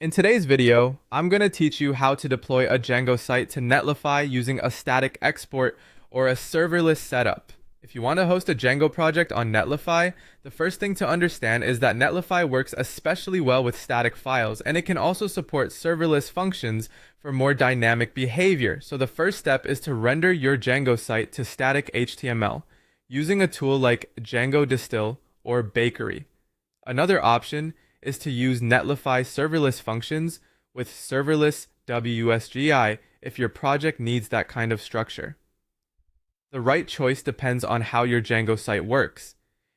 In today's video, I'm going to teach you how to deploy a Django site to Netlify using a static export or a serverless setup. If you want to host a Django project on Netlify, the first thing to understand is that Netlify works especially well with static files, and it can also support serverless functions for more dynamic behavior. So the first step is to render your Django site to static HTML using a tool like Django Distill or Bakery. Another option is to use Netlify serverless functions with serverless WSGI if your project needs that kind of structure. The right choice depends on how your Django site works.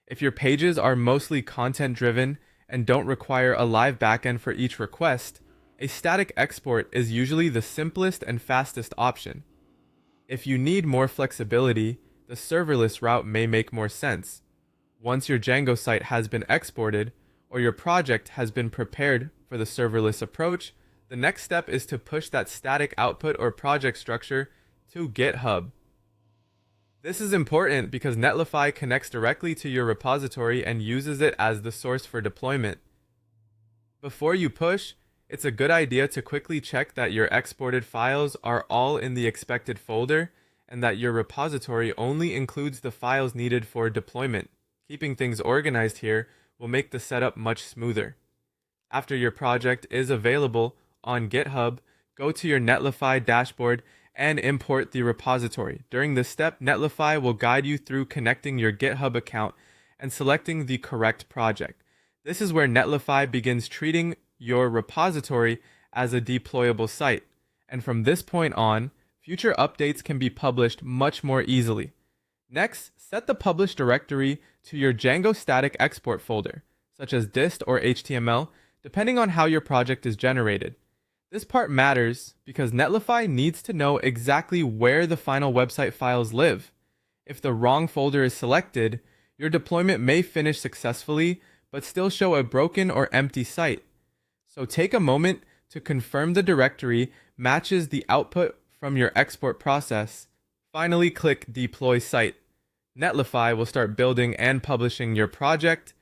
If your pages are mostly content-driven and don't require a live backend for each request, a static export is usually the simplest and fastest option. If you need more flexibility, the serverless route may make more sense. Once your Django site has been exported, or your project has been prepared for the serverless approach, the next step is to push that static output or project structure to GitHub. This is important because Netlify connects directly to your repository and uses it as the source for deployment. Before you push, it's a good idea to quickly check that your exported files are all in the expected folder and that your repository only includes the files needed for deployment. Keeping things organized here will make the setup much smoother. After your project is available on GitHub, go to your Netlify dashboard and import the repository. During this step, Netlify will guide you through connecting your GitHub account and selecting the correct project. This is where Netlify begins treating your repository as a deployable site, and from this point on, future updates can be published much more easily. Next, set the publish directory to your Django static export folder, such as dist or HTML, depending on how your project is generated. This part matters because Netlify needs to know exactly where the final website files live. If the wrong folder is selected, your deployment may finish successfully, but still show a broken or empty site. So take a moment to confirm the directory matches the output from your export process. Finally, click Deploy Site. Netlify will start building and publishing your project,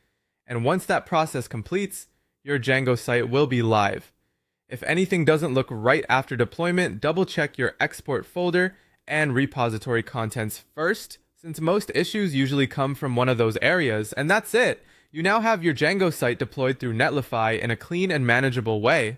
and once that process completes, your Django site will be live. If anything doesn't look right after deployment, double check your export folder and repository contents first, since most issues usually come from one of those areas, and that's it. You now have your Django site deployed through Netlify in a clean and manageable way.